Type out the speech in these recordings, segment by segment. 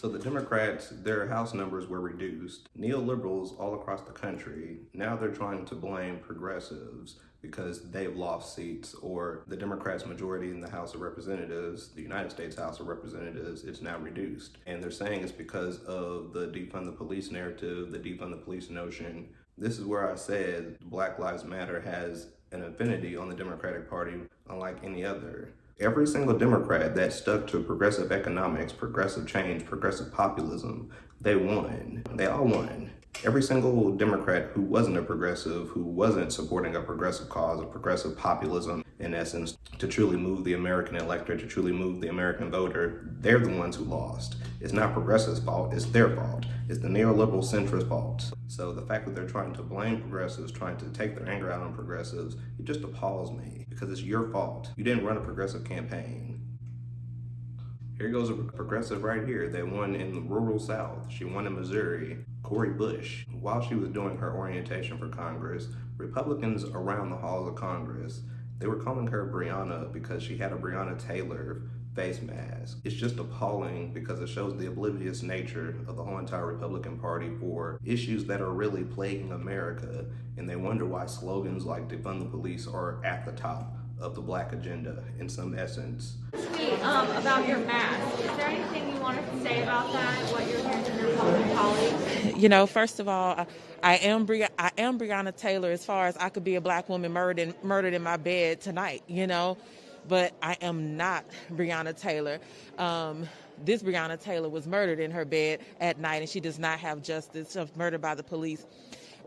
So the Democrats, their House numbers were reduced. Neoliberals all across the country, now they're trying to blame progressives because they've lost seats, or the Democrats' majority in the House of Representatives, the United States House of Representatives, it's now reduced. And they're saying it's because of the defund the police narrative, the defund the police notion. This is where I said Black Lives Matter has an affinity on the Democratic Party unlike any other. Every single Democrat that stuck to progressive economics, progressive change, progressive populism, they won. They all won. Every single Democrat who wasn't a progressive, who wasn't supporting a progressive cause, a progressive populism, in essence, to truly move the American electorate, to truly move the American voter, they're the ones who lost. It's not progressives' fault, it's their fault. It's the neoliberal centrist fault. So the fact that they're trying to blame progressives, trying to take their anger out on progressives, it just appalls me because it's your fault. You didn't run a progressive campaign. Here goes a progressive right here that won in the rural South. She won in Missouri. Cori Bush. While she was doing her orientation for Congress, Republicans around the halls of Congress, they were calling her Breonna because she had a Breonna Taylor face mask. It's just appalling because it shows the oblivious nature of the whole entire Republican Party for issues that are really plaguing America, and they wonder why slogans like defund the police are at the top of the Black agenda in some essence. About your mask, is there anything you wanted to say about that, what you're hearing from your colleagues? You know, first of all, I am Breonna Taylor as far as I could be a Black woman murdered in my bed tonight, you know, but I am not Breonna Taylor. This Breonna Taylor was murdered in her bed at night, and she does not have justice, murdered by the police.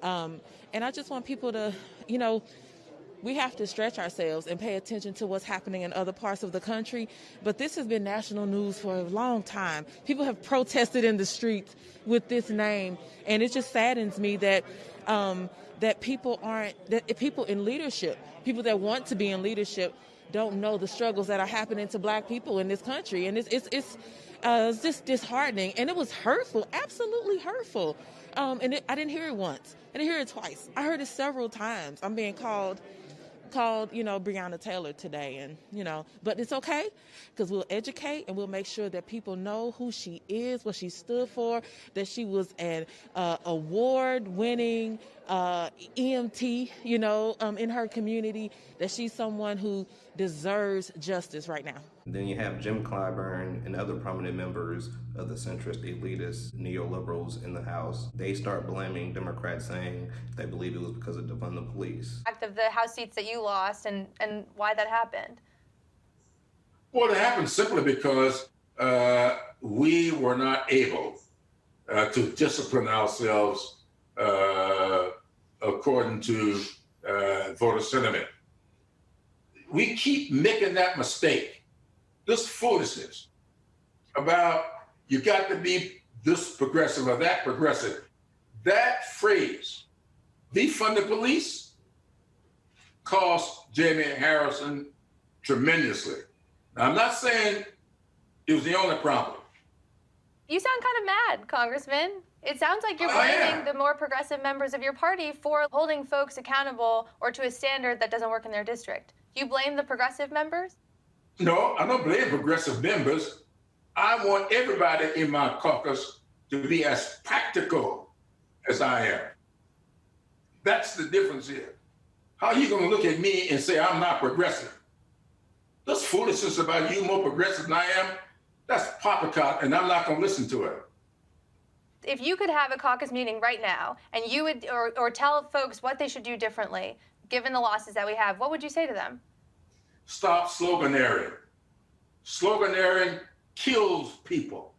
And I just want people to, you know, we have to stretch ourselves and pay attention to what's happening in other parts of the country. But this has been national news for a long time. People have protested in the streets with this name. And it just saddens me that that people in leadership, people that want to be in leadership, don't know the struggles that are happening to Black people in this country. And it's just disheartening. And it was hurtful, absolutely hurtful. I didn't hear it once. I didn't hear it twice. I heard it several times. I'm being called, you know, Breonna Taylor today, and, you know, but it's okay because we'll educate and we'll make sure that people know who she is, what she stood for, that she was an award-winning EMT, you know, in her community, that she's someone who deserves justice right now. Then you have Jim Clyburn and other prominent members of the centrist elitist neoliberals in the House. They start blaming Democrats, saying they believe it was because of defund the police. Of the House seats that you lost and why that happened? Well, it happened simply because we were not able to discipline ourselves according to voter sentiment. We keep making that mistake, this foolishness about you got to be this progressive or that progressive. That phrase, defund the police, cost Jamie Harrison tremendously. Now, I'm not saying it was the only problem. You sound kind of mad, Congressman. It sounds like you're blaming the more progressive members of your party for holding folks accountable or to a standard that doesn't work in their district. You blame the progressive members? No, I don't blame progressive members. I want everybody in my caucus to be as practical as I am. That's the difference here. How are you going to look at me and say I'm not progressive? This foolishness about you more progressive than I am, that's poppycock, and I'm not going to listen to it. If you could have a caucus meeting right now and you would, or tell folks what they should do differently, given the losses that we have, what would you say to them? Stop sloganeering. Sloganeering kills people.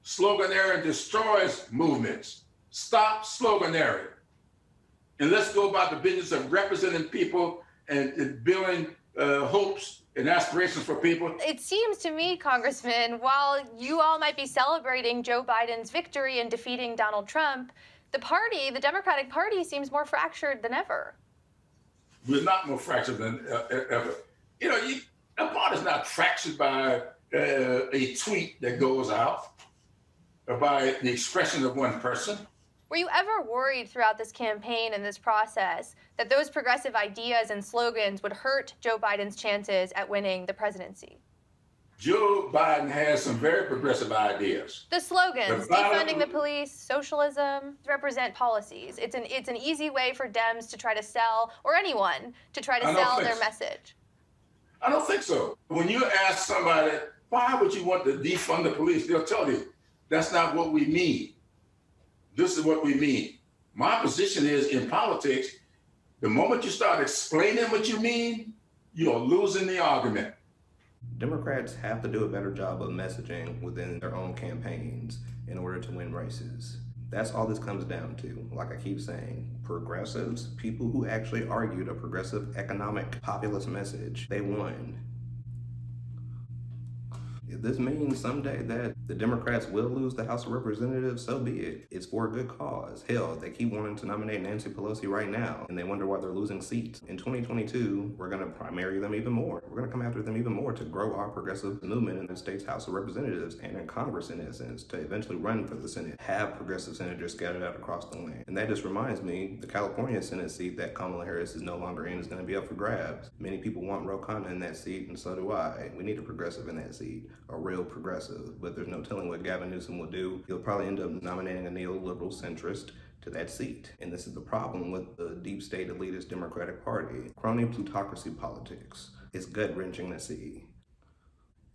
Sloganeering destroys movements. Stop sloganeering. And let's go about the business of representing people and building hopes and aspirations for people. It seems to me, Congressman, while you all might be celebrating Joe Biden's victory in defeating Donald Trump, the party, the Democratic Party, seems more fractured than ever. We're not more fractured than ever. You know, a party's not fractured by a tweet that goes out or by the expression of one person. Were you ever worried throughout this campaign and this process that those progressive ideas and slogans would hurt Joe Biden's chances at winning the presidency? Joe Biden has some very progressive ideas. The slogans, The defunding the police, socialism, represent policies. It's an easy way for Dems to try to sell, or anyone to try to sell their message. I don't think so. When you ask somebody, why would you want to defund the police? They'll tell you, that's not what we mean. This is what we mean. My position is, in politics, the moment you start explaining what you mean, you're losing the argument. Democrats have to do a better job of messaging within their own campaigns in order to win races. That's all this comes down to. Like I keep saying, progressives, people who actually argued a progressive economic populist message, they won. If this means someday that the Democrats will lose the House of Representatives, so be it. It's for a good cause. Hell, they keep wanting to nominate Nancy Pelosi right now, and they wonder why they're losing seats. In 2022, we're going to primary them even more. We're going to come after them even more to grow our progressive movement in the state's House of Representatives and in Congress, in essence, to eventually run for the Senate, have progressive senators scattered out across the land. And that just reminds me, the California Senate seat that Kamala Harris is no longer in is going to be up for grabs. Many people want Ro Khanna in that seat, and so do I. We need a progressive in that seat. A real progressive, but there's no telling what Gavin Newsom will do. He'll probably end up nominating a neoliberal centrist to that seat. And this is the problem with the deep state elitist Democratic Party. Crony plutocracy politics. It's gut-wrenching to see.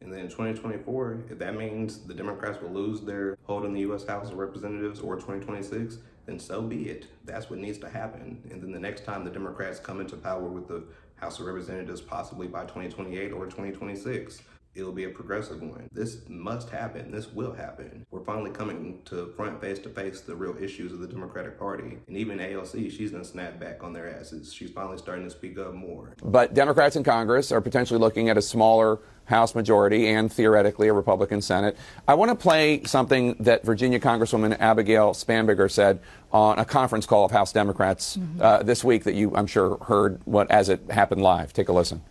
And then in 2024, if that means the Democrats will lose their hold in the U.S. House of Representatives, or 2026, then so be it. That's what needs to happen. And then the next time the Democrats come into power with the House of Representatives, possibly by 2028 or 2026, it'll be a progressive one. This must happen. This will happen. We're finally coming to front face to face the real issues of the Democratic Party. And even AOC, she's gonna snap back on their asses. She's finally starting to speak up more. But Democrats in Congress are potentially looking at a smaller House majority and theoretically a Republican Senate. I want to play something that Virginia Congresswoman Abigail Spanberger said on a conference call of House Democrats this week that you, I'm sure, heard as it happened live. Take a listen.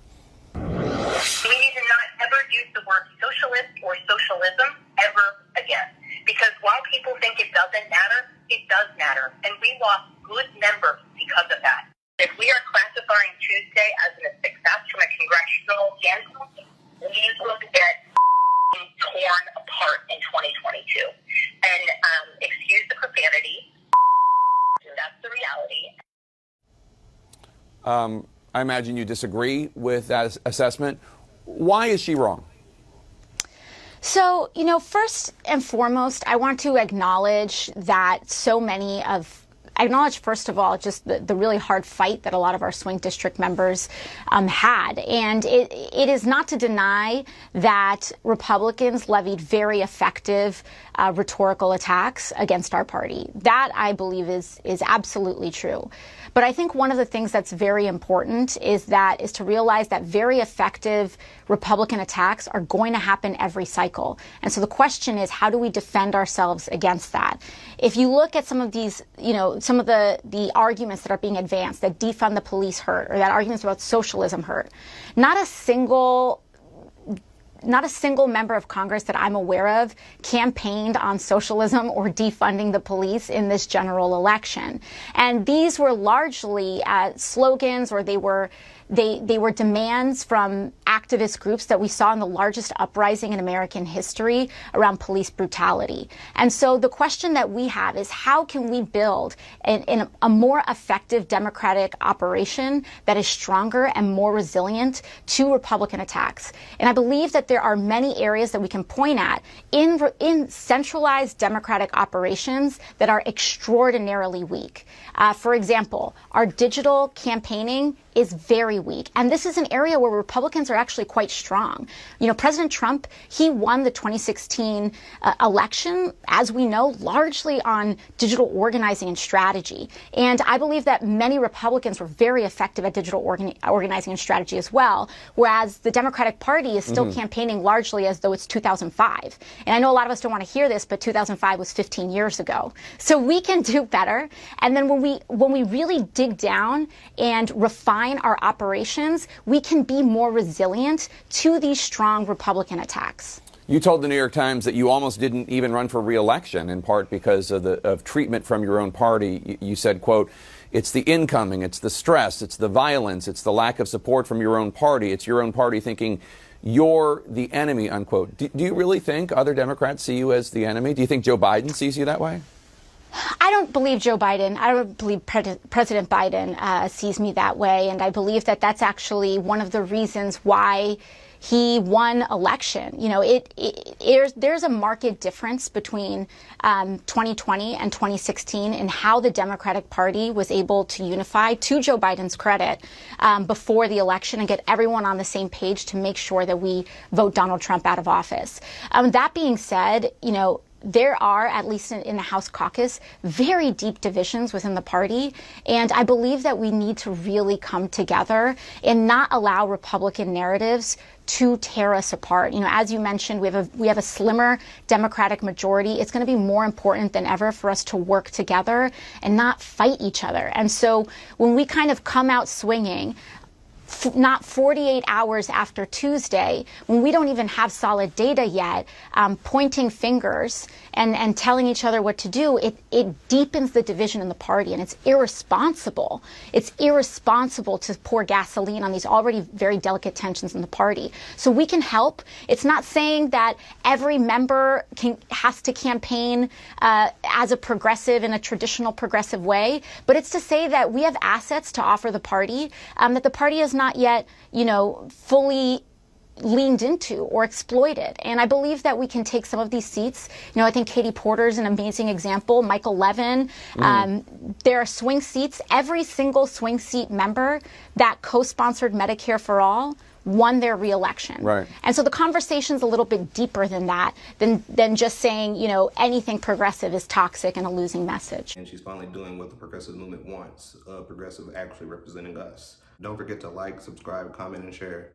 We need to not ever use the word socialist or socialism ever again. Because while people think it doesn't matter, it does matter. And we lost good members because of that. If we are classifying Tuesday as a success from a congressional standpoint, we will get torn apart in 2022. And excuse the profanity, that's the reality. I imagine you disagree with that assessment. Why is she wrong? So, first and foremost, I want to acknowledge that first of all, just the really hard fight that a lot of our swing district members had. And it is not to deny that Republicans levied very effective rhetorical attacks against our party. That, I believe, is absolutely true. But I think one of the things that's very important is to realize that very effective Republican attacks are going to happen every cycle. And so the question is, how do we defend ourselves against that? If you look at some of these, some of the arguments that are being advanced, that defund the police hurt, or that arguments about socialism hurt, not a single member of Congress that I'm aware of campaigned on socialism or defunding the police in this general election. And these were largely slogans, or they were demands from activist groups that we saw in the largest uprising in American history around police brutality. And so the question that we have is, how can we build in a more effective democratic operation that is stronger and more resilient to Republican attacks? And I believe that there are many areas that we can point at in centralized democratic operations that are extraordinarily weak. For example, our digital campaigning is very weak. And this is an area where Republicans are actually quite strong. President Trump, he won the 2016 election, as we know, largely on digital organizing and strategy. And I believe that many Republicans were very effective at digital organizing and strategy as well, whereas the Democratic Party is still campaigning largely as though it's 2005. And I know a lot of us don't want to hear this, but 2005 was 15 years ago. So we can do better. And then when we really dig down and refine our operations, we can be more resilient to these strong Republican attacks. You told the New York Times that you almost didn't even run for re-election, in part because of treatment from your own party. You said, quote, "It's the incoming, it's the stress, it's the violence, it's the lack of support from your own party. It's your own party thinking you're the enemy, unquote. Do you really think other Democrats see you as the enemy? Do you think Joe Biden sees you that way? I don't believe I don't believe President Biden sees me that way. And I believe that that's actually one of the reasons why he won election. You know, there's a marked difference between 2020 and 2016 in how the Democratic Party was able to unify, to Joe Biden's credit, before the election and get everyone on the same page to make sure that we vote Donald Trump out of office. That being said, you know, there are, at least in the House caucus, very deep divisions within the party. And I believe that we need to really come together and not allow Republican narratives to tear us apart. You know, as you mentioned, we have a slimmer Democratic majority. It's going to be more important than ever for us to work together and not fight each other. And so when we kind of come out swinging, not 48 hours after Tuesday, when we don't even have solid data yet, pointing fingers and telling each other what to do, it deepens the division in the party, and it's irresponsible. It's irresponsible to pour gasoline on these already very delicate tensions in the party. So we can help. It's not saying that every member has to campaign as a progressive in a traditional progressive way, but it's to say that we have assets to offer the party that the party has not yet, you know, fully leaned into or exploited. And I believe that we can take some of these seats. You know, I think Katie Porter is an amazing example. Michael Levin. There are swing seats. Every single swing seat member that co-sponsored Medicare for All won their reelection. Right. And so the conversation's a little bit deeper than that, than just saying, you know, anything progressive is toxic and a losing message. And she's finally doing what the progressive movement wants, progressive actually representing us. Don't forget to like, subscribe, comment, and share.